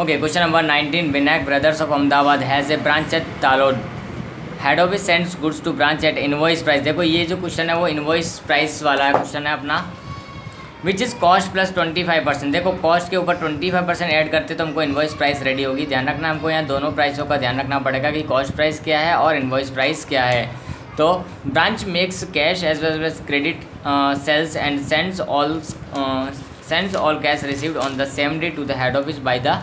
Okay, question number 19. Vinayak Brothers of Ahmedabad has a branch at Talod. Head office sends goods to branch at invoice price. देखो ये जो question है वो invoice price वाला question है अपना, which is cost plus 25%। देखो cost के ऊपर 25% ऐड करते तो हमको इनवॉइस प्राइस रेडी होगी। ध्यान रखना, हमको यहाँ दोनों प्राइसों का ध्यान रखना पड़ेगा कि कॉस्ट प्राइस क्या है और इनवॉइस प्राइस क्या है। तो branch makes cash as well as credit sales and sends all cash received on the same day to the head office by the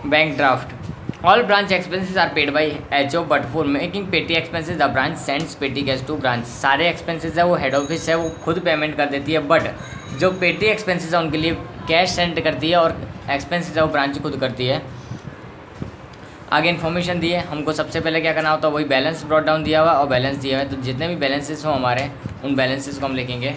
bank draft. All branch expenses are paid by HO, but for making petty expenses the branch sends petty cash to branch। सारे expenses है वो head office है वो खुद payment कर देती है, but जो पेटी एक्सपेंसेस है उनके लिए कैश सेंड करती है और एक्सपेंसेस है वो ब्रांच खुद करती है। आगे इन्फॉर्मेशन दी है, हमको सबसे पहले क्या करना होता है वही बैलेंस ब्रॉट डाउन दिया हुआ और बैलेंस दिया हुआ है। तो जितने भी बैलेंसेस हो हमारे उन बैलेंसेस को हम लिखेंगे।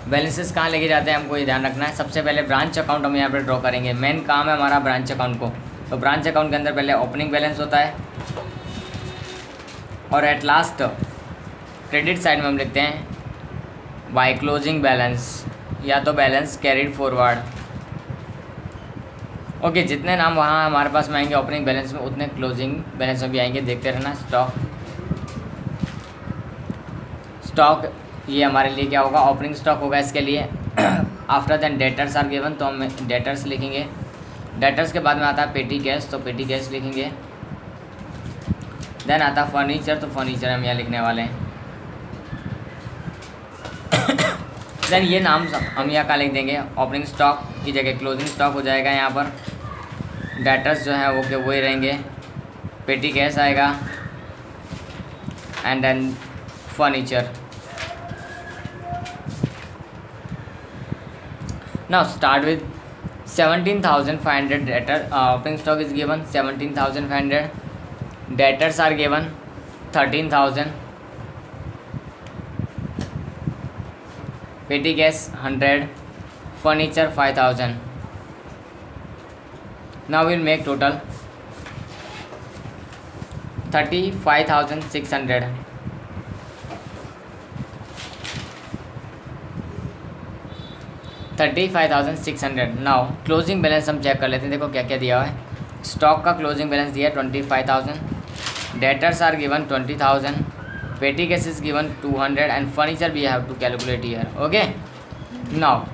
बैलेंसेस कहाँ लेके जाते हैं हमको ये ध्यान रखना है। सबसे पहले ब्रांच अकाउंट हम यहाँ पर ड्रॉ करेंगे, मेन काम है हमारा ब्रांच अकाउंट को। तो ब्रांच अकाउंट के अंदर पहले ओपनिंग बैलेंस होता है और एट लास्ट क्रेडिट साइड में हम लिखते हैं बाय क्लोजिंग बैलेंस या तो बैलेंस कैरिड फॉरवर्ड। ओके, जितने नाम वहाँ हमारे पास में आएंगे ओपनिंग बैलेंस में उतने क्लोजिंग बैलेंस में भी आएंगे। देखते रहना। स्टॉक ये हमारे लिए क्या होगा, ओपनिंग स्टॉक होगा इसके लिए। After then debtors are given तो हम डेटर्स लिखेंगे। डेटर्स के बाद में आता है पेटी कैश, तो पेटी कैश लिखेंगे। देन आता है फर्नीचर, तो फर्नीचर हम यहाँ लिखने वाले हैं। देन ये नाम हम यहाँ का लिख देंगे, ओपनिंग स्टॉक की जगह क्लोजिंग स्टॉक हो जाएगा यहाँ पर। डेटर्स जो है वो के वही रहेंगे, पेटी कैश आएगा and then furniture. Now start with 17,500 debtor. Opening stock is given 17,500. Debtors are given 13,000. Petty cash 100. Furniture 5,000. Now we'll make total 35,600. 35,600। Now closing balance हम चेक कर लेते हैं। देखो क्या क्या दिया हुआ है। स्टॉक का क्लोजिंग बैलेंस दिया है 25,000, debtors are given 20,000, petty cash is given 200 and furniture we have to calculate here. Okay, now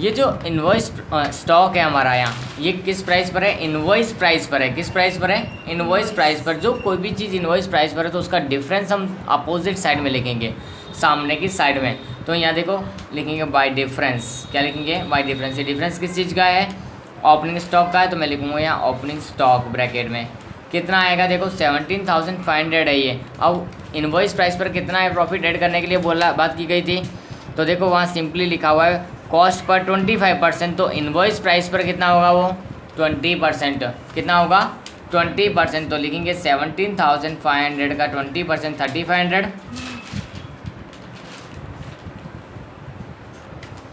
ये जो इनवॉइस स्टॉक है हमारा यहाँ, ये किस प्राइस पर है, इनवॉइस प्राइस पर है। किस प्राइस पर है, इनवॉइस प्राइस पर। जो कोई भी चीज़ इनवॉइस प्राइस पर है तो उसका डिफरेंस हम अपोजिट साइड में लिखेंगे, सामने की साइड में। तो यहाँ देखो लिखेंगे बाय डिफरेंस। क्या लिखेंगे, बाय डिफरेंस। ये डिफरेंस किस चीज़ का है, ओपनिंग स्टॉक का है। तो मैं लिखूँगा यहाँ ओपनिंग स्टॉक ब्रैकेट में कितना आएगा। देखो 17,500 है ये। अब इनवॉइस प्राइस पर कितना है प्रॉफिट ऐड करने के लिए बात की गई थी। तो देखो वहाँ सिंपली लिखा हुआ है कॉस्ट पर 25%। तो इनवॉइस प्राइस पर कितना होगा वो 20%। कितना होगा 20%। तो लिखेंगे 17,500 का 20% 3,500।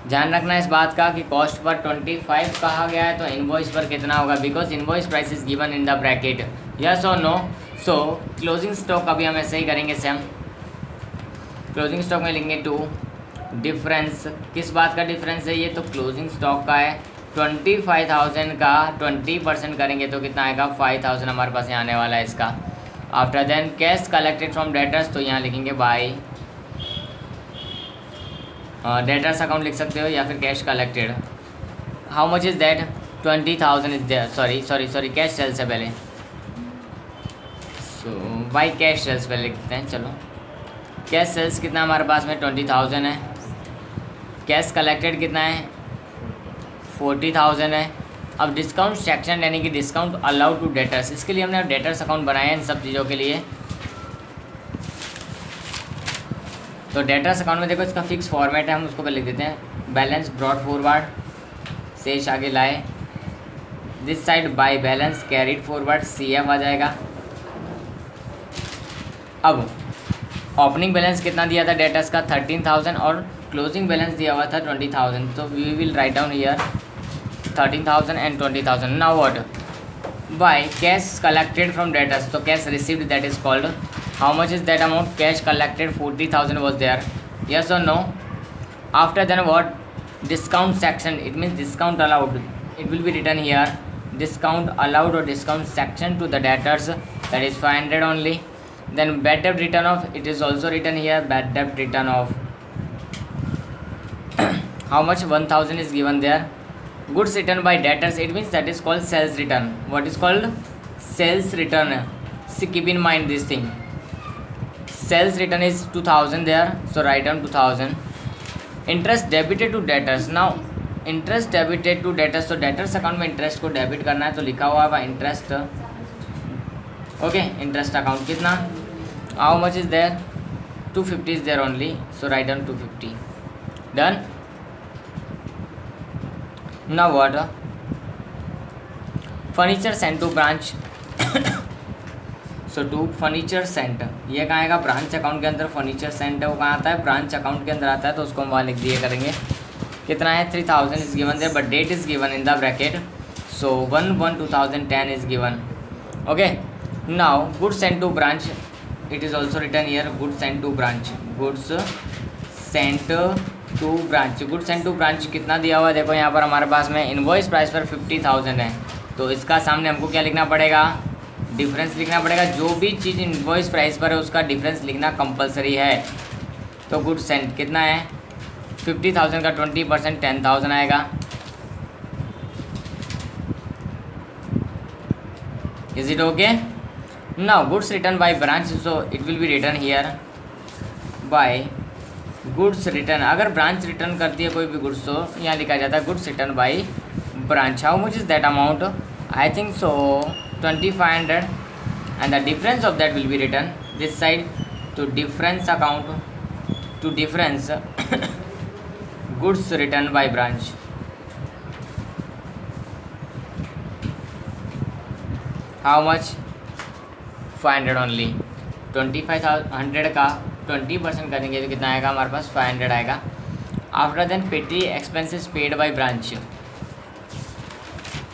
ध्यान रखना इस बात का कि कॉस्ट पर 25 कहा गया है तो इनवॉइस पर कितना होगा, because invoice price is given in the bracket. Yes और नो। सो क्लोजिंग स्टॉक अभी हम ऐसे ही करेंगे सेम। क्लोजिंग स्टॉक में लिखेंगे 2 डिफरेंस। किस बात का डिफरेंस है ये, तो क्लोजिंग स्टॉक का है। 25,000 का 20% करेंगे तो कितना आएगा 5,000 हमारे पास यहाँ आने वाला है इसका। After then cash collected from debtors, तो यहाँ लिखेंगे बाय डेटर्स अकाउंट लिख सकते हो या फिर cash collected. How much is that, 20,000 is there. Sorry cash sales है पहले। सो बाय कैश सेल्स पहले लिखते हैं। चलो कैश सेल्स कितना हमारे पास में 20,000 है। कैश कलेक्टेड कितना है 40,000 है। अब डिस्काउंट सेक्शन यानी कि डिस्काउंट अलाउड टू डेटर्स, इसके लिए हमने डेटर्स अकाउंट बनाया है इन सब चीज़ों के लिए। तो डेटर्स अकाउंट में देखो इसका फिक्स फॉर्मेट है, हम उसको पहले लिख देते हैं बैलेंस ब्रॉट फॉरवर्ड, शेष आगे लाए। This side by balance carried forward, CF आ जाएगा। अब ओपनिंग बैलेंस कितना दिया था डेटर्स का 13,000 और क्लोजिंग बैलेंस दिया हुआ था 20,000। तो we will write down here 13,000 and 20,000। Now what, by cash collected from debtors, तो cash received that is called. How much is that amount? Cash collected 40,000 was there. Yes or no? After then what? Discount section, it means discount allowed. It will be written here discount allowed or discount section to the debtors, that is 500 only. Then bad debt written off, it is also written here bad debt written off. How much? 1000 is given there. Goods written by debtors, it means that is called sales return. What is called? Sales return. See, keep in mind this thing. Sales return is 2000 there, so write down 2000. Interest debited to debtors. Now interest debited to debtors, तो debtors account में interest को debit करना है, तो लिखा हुआ है interest. Okay, interest account कितना, how much is there, 250 is there only, so write down 250. Done. Now what? Furniture sent to branch. So to furniture sent, ये कहाँ आएगा? ब्रांच अकाउंट के अंदर. फर्नीचर सेंट है वो कहाँ आता है? ब्रांच अकाउंट के अंदर आता है, तो उसको हम वहाँ लिख दिए करेंगे. कितना है? 3000 is given there, but date is given in the bracket, so 1/1/2010 is given. Okay. Now goods sent to branch, it is also return here goods sent to branch. Goods sent to branch, goods sent to branch कितना दिया हुआ है? देखो यहाँ पर हमारे पास में इनवॉइस प्राइस पर 50,000 है, तो इसका सामने हमको क्या लिखना पड़ेगा? डिफरेंस लिखना पड़ेगा. जो भी चीज़ इनवॉइस प्राइस पर है उसका डिफरेंस लिखना कंपलसरी है. तो गुड्स सेंट कितना है? 50,000 का 20% 10,000 आएगा. Is it okay? Now goods return by branch, so it will be return here bye goods return. अगर ब्रांच रिटर्न करती है कोई भी गुड्स, तो यहाँ लिखा जाता है goods return by branch. How much is that amount? I think so 2500, and the difference of that will be return this side to difference account, to difference goods returned by branch. How much? 500 only. 2500 का 20% करेंगे तो कितना आएगा हमारे पास? 500 आएगा. After then petty expenses paid by branch.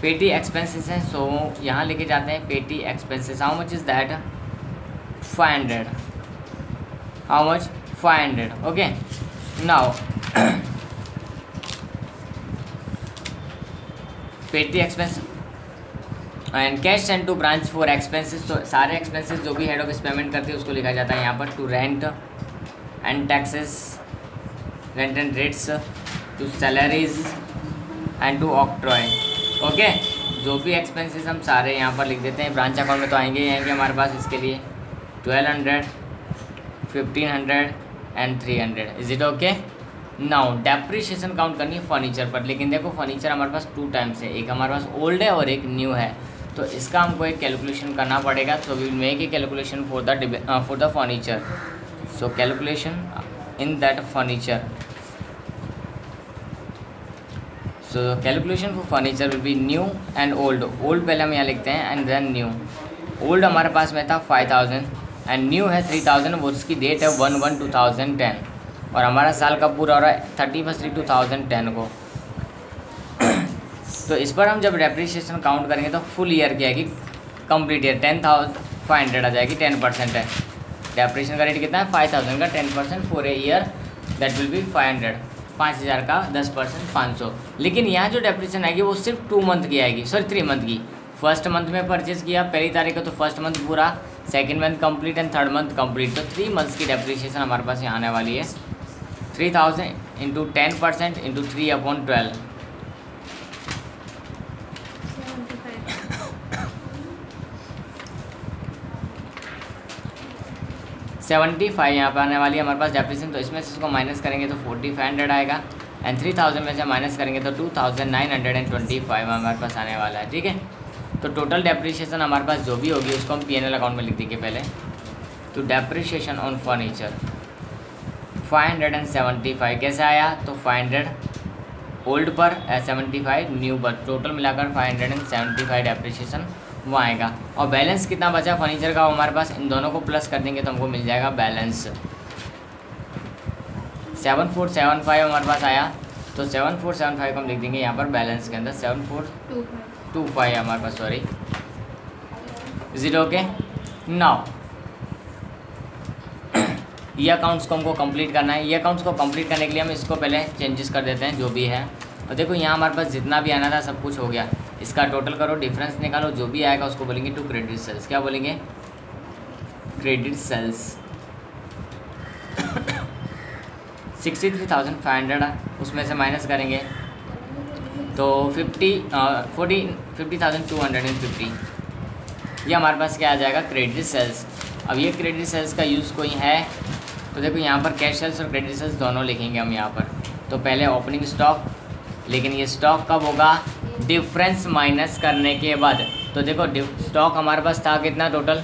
Petty expenses हैं, so यहाँ लेके जाते हैं petty expenses. How much is that? 500. How much? 500. Okay. Now petty expense and cash sent to branch for expenses. तो सारे एक्सपेंसेस जो भी हेड ऑफिस पेमेंट करती है उसको लिखा जाता है यहाँ पर to rent and taxes, rent and rates, to salaries and to octroi. Okay. जो भी एक्सपेंसेस हम सारे यहाँ पर लिख देते हैं. ब्रांच अकाउंट में तो आएंगे ही आएंगे हमारे पास. इसके लिए 1200, 1500 and 300. Is it okay? Now depreciation count करनी है फर्नीचर पर, लेकिन देखो फर्नीचर हमारे पास 2 टाइम्स है, एक हमारे पास ओल्ड है और एक न्यू है, तो इसका हमको एक कैलकुलेशन करना पड़ेगा. So we will make a calculation for the furniture. So calculation in that furniture. So calculation for furniture will be new and old. Old पहले हम यहाँ लिखते हैं एंड देन न्यू. ओल्ड हमारे पास में था 5000 एंड न्यू है 3000, वो उसकी डेट है 1/1/2010 और हमारा साल का पूरा हो रहा है 31/3/2010 को. तो इस पर हम जब डेप्रिसिएशन काउंट करेंगे तो फुल ईयर की आएगी, कंप्लीट ईयर 10,500 आ जाएगी. 10% है. डेप्रिसिएशन का रेट कितना है? 5,000 का 10% for a year, that will B 500. 5,000 का 10% 500. लेकिन यहाँ जो डेप्रिसिएशन आएगी वो सिर्फ 2 मंथ की आएगी, सॉरी 3 मंथ की. फर्स्ट मंथ में परचेज़ किया पहली तारीख को, तो फर्स्ट मंथ पूरा, second month complete and third month complete. तो 3 मंथ्स की डेप्रिसिएशन हमारे पास यहाँ आने वाली है. 3000 इंटू 10% इंटू 3/12. 75 यहाँ पर आने वाली है हमारे पास डेप्रिसिएशन. तो इसमें से इसको माइनस करेंगे तो 4500 आएगा एंड 3000 में से माइनस करेंगे तो 2925 हमारे पास आने वाला है. ठीक है. तो टोटल डेप्रिसिएशन हमारे पास जो भी होगी उसको हम P&L अकाउंट में लिख देंगे पहले. तो डेप्रिसिएशन ऑन फर्नीचर 575 कैसे आया? तो 500 ओल्ड पर 75 न्यू पर, टोटल मिलाकर 575 डेप्रिसिएशन वो आएगा. और बैलेंस कितना बचा फर्नीचर का? हमारे पास इन दोनों को प्लस कर देंगे तो हमको मिल जाएगा बैलेंस 7475 हमारे पास आया. तो 7475 को हम लिख देंगे यहाँ पर बैलेंस के अंदर 7425 हमारे पास, sorry. Is it okay? Now ये अकाउंट्स को हमको कंप्लीट करना है। ये अकाउंट्स को कंप्लीट करने के लिए हम इसको पहले चेंजेस कर देते हैं जो भी है। और देखो यहाँ हमारे पास जितना भी आना था सब कुछ हो गया। इसका टोटल करो, डिफरेंस निकालो, जो भी आएगा उसको बोलेंगे टू क्रेडिट सेल्स। क्या बोलेंगे? Credit sales. 63,500 उसमें से माइनस करेंगे तो 50,250 ये हमारे पास क्या आ जाएगा? Credit sales. अब ये क्रेडिट सेल्स का यूज़ कोई है तो देखो यहाँ पर कैश सेल्स और क्रेडिट सेल्स दोनों लिखेंगे हम यहाँ पर। तो पहले ओपनिंग स्टॉक, लेकिन ये स्टॉक कब होगा? डिफरेंस माइनस करने के बाद। तो देखो स्टॉक हमारे पास था कितना टोटल?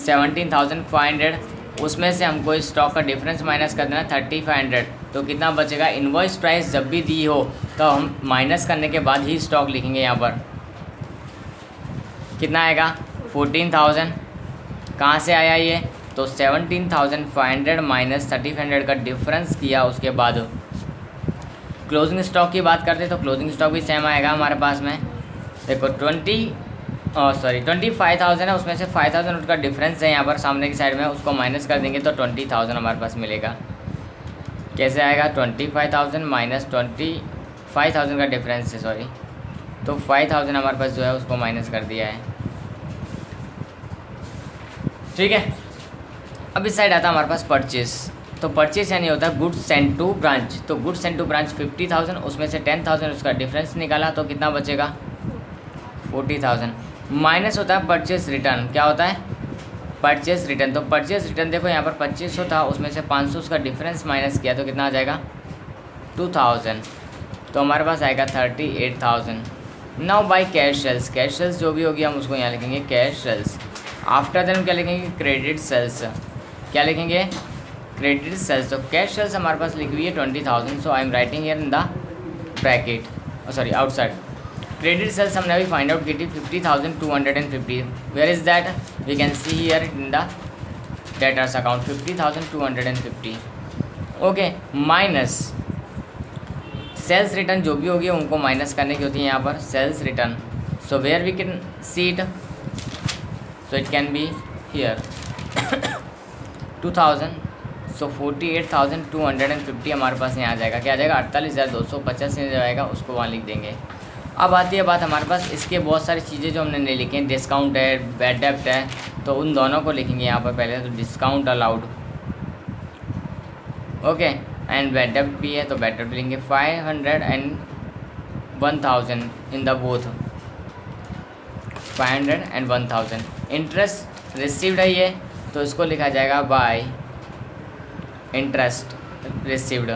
17,500, उसमें से हमको इस स्टॉक का डिफरेंस माइनस कर देना 3,500। तो कितना बचेगा? इनवॉइस प्राइस जब भी दी हो तो हम माइनस करने के बाद ही स्टॉक लिखेंगे। यहाँ पर कितना आएगा? 14,000। कहाँ से आया ये? तो 17,500 माइनस 3,500 का डिफरेंस किया, उसके बाद क्लोजिंग स्टॉक की बात करते तो क्लोजिंग स्टॉक भी सेम आएगा हमारे पास में। देखो 25,000 है, उसमें से 5,000 उसका डिफरेंस है यहाँ पर सामने की साइड में, उसको माइनस कर देंगे तो 20,000 हमारे पास मिलेगा। कैसे आएगा? 25,000 माइनस 25,000 का डिफरेंस है, सॉरी, तो 5,000 हमारे पास जो है उसको माइनस कर दिया है। ठीक है, अब इस साइड आता है हमारे पास परचेस। तो परचेस यानी होता है गुड्स सेंड टू ब्रांच। तो गुड्स सेंड टू ब्रांच 50,000, उसमें से 10,000 उसका डिफरेंस निकाला तो कितना बचेगा? 40,000। माइनस होता है परचेस रिटर्न। क्या होता है? Purchase return. तो परचेस रिटर्न देखो यहाँ पर 2500 था, उसमें से 500 उसका डिफरेंस माइनस किया तो कितना आ जाएगा? 2,000। तो हमारे पास आएगा 38,000। Now by cash sales. Cash sales जो भी होगी हम उसको यहाँ लिखेंगे कैश सेल्स। आफ्टर देन हम क्या लिखेंगे? Credit sales. क्या लिखेंगे? Credit sales. तो कैश सेल्स हमारे पास लिखी हुई है 20,000, so I am writing here in the bracket, sorry outside. Credit sales हमने अभी फाइंड आउट की थी 50,250। Where is that? We can see here in the debtors account 50,250। Okay, minus sales return जो भी होगी उनको माइनस करने की होती है यहाँ पर sales return. So where we can see it, so it can be here 2,000, so 48,250 हमारे पास यहाँ आ जाएगा। क्या आ जाएगा? 48,250 से जो आएगा उसको वहाँ लिख देंगे। अब आती है बात हमारे पास इसके बहुत सारी चीज़ें जो हमने नहीं लिखी हैं। डिस्काउंट है, बैड डेप्ट है, तो उन दोनों को लिखेंगे यहाँ पर पहले। तो discount allowed, okay, and bad डेप्ट भी है तो बैड डेप्ट लेंगे 500 and 1,000 in the both, 500 and 1,000। Interest received है ये, तो इसको लिखा जाएगा by interest received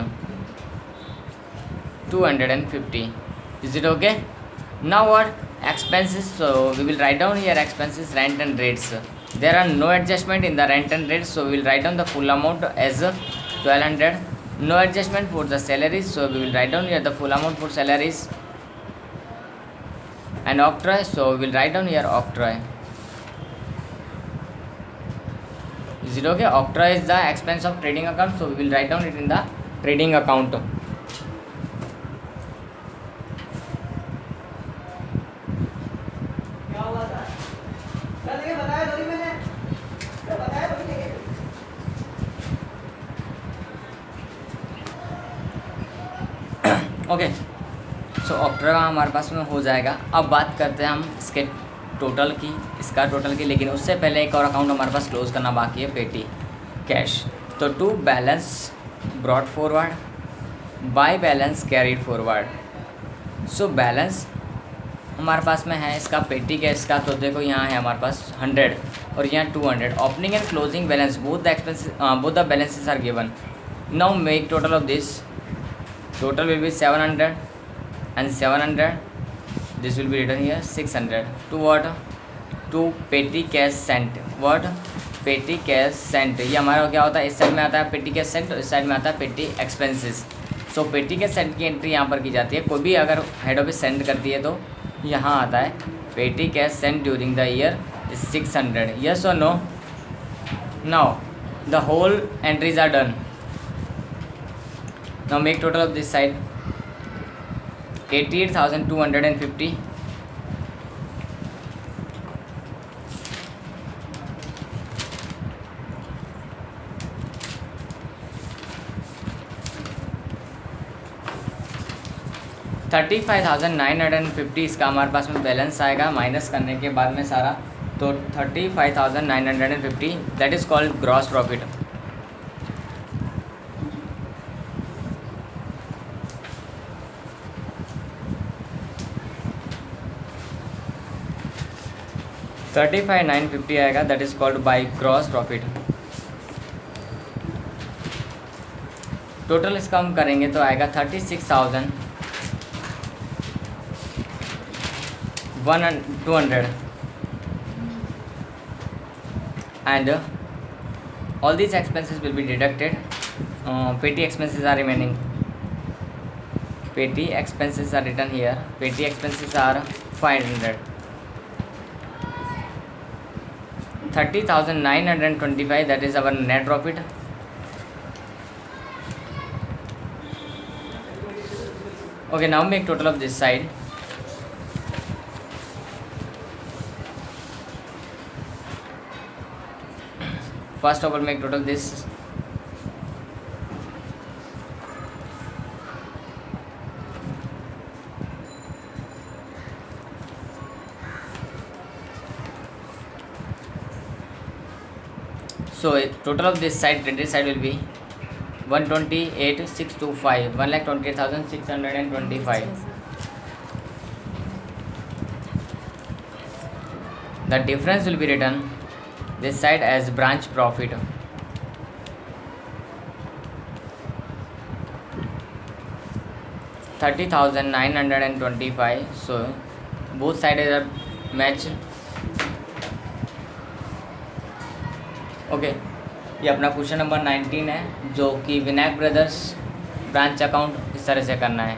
250. Is it okay? Now what? Expenses. So we will write down here expenses, rent and rates. There are no adjustment in the rent and rates, so we will write down the full amount as 1,200. No adjustment for the salaries, so we will write down here the full amount for salaries. And octroi, so we will write down here octroi. Is it okay? Octroi is the expense of trading account, so we will write down it in the trading account. Okay, सो ऑक्ट्रा हमारे पास में हो जाएगा। अब बात करते हैं हम इसके टोटल की, इसका टोटल की, लेकिन उससे पहले एक और अकाउंट हमारे पास क्लोज करना बाकी है, पेटी कैश। तो to balance brought forward by balance carried forward. So balance हमारे पास में है इसका पेटी कैश का, तो देखो यहाँ है हमारे पास 100 और यहाँ 200। Opening and closing balance both the balances are given. Now make total of this. Total will be 700 and 700. This will be written here 600. To what? To petty cash sent. What? Petty cash sent. ये हमारा क्या होता है? इस side में आता है petty cash sent और इस साइड में आता है petty expenses. So petty cash sent की एंट्री यहाँ पर की जाती है। कोई भी अगर हेड ऑफिस सेंड करती है तो यहाँ आता है petty cash sent during the year is 600. Yes or no? Now the whole entries are done. Now make total of this side 88,250. 35,950 इसका हमारे पास में बैलेंस आएगा माइनस करने के बाद में सारा, तो 35,950 that is called gross profit. $35,950 आएगा, that is called by gross profit. Total इसका हम करेंगे तो आएगा 36,200 and all these expenses will be deducted. Petty expenses are remaining. Petty expenses are written here. Petty expenses are 500. 30,925 that is our net profit. Okay, now make total of this side. First of all make total this. So total of this side, credit side will be 128,625, 1,28,625. The difference will be written this side as branch profit. $30,925. So both sides are matched. Okay ये अपना question number 19 है, जो कि Vinayak brothers branch account इस तरह से करना है।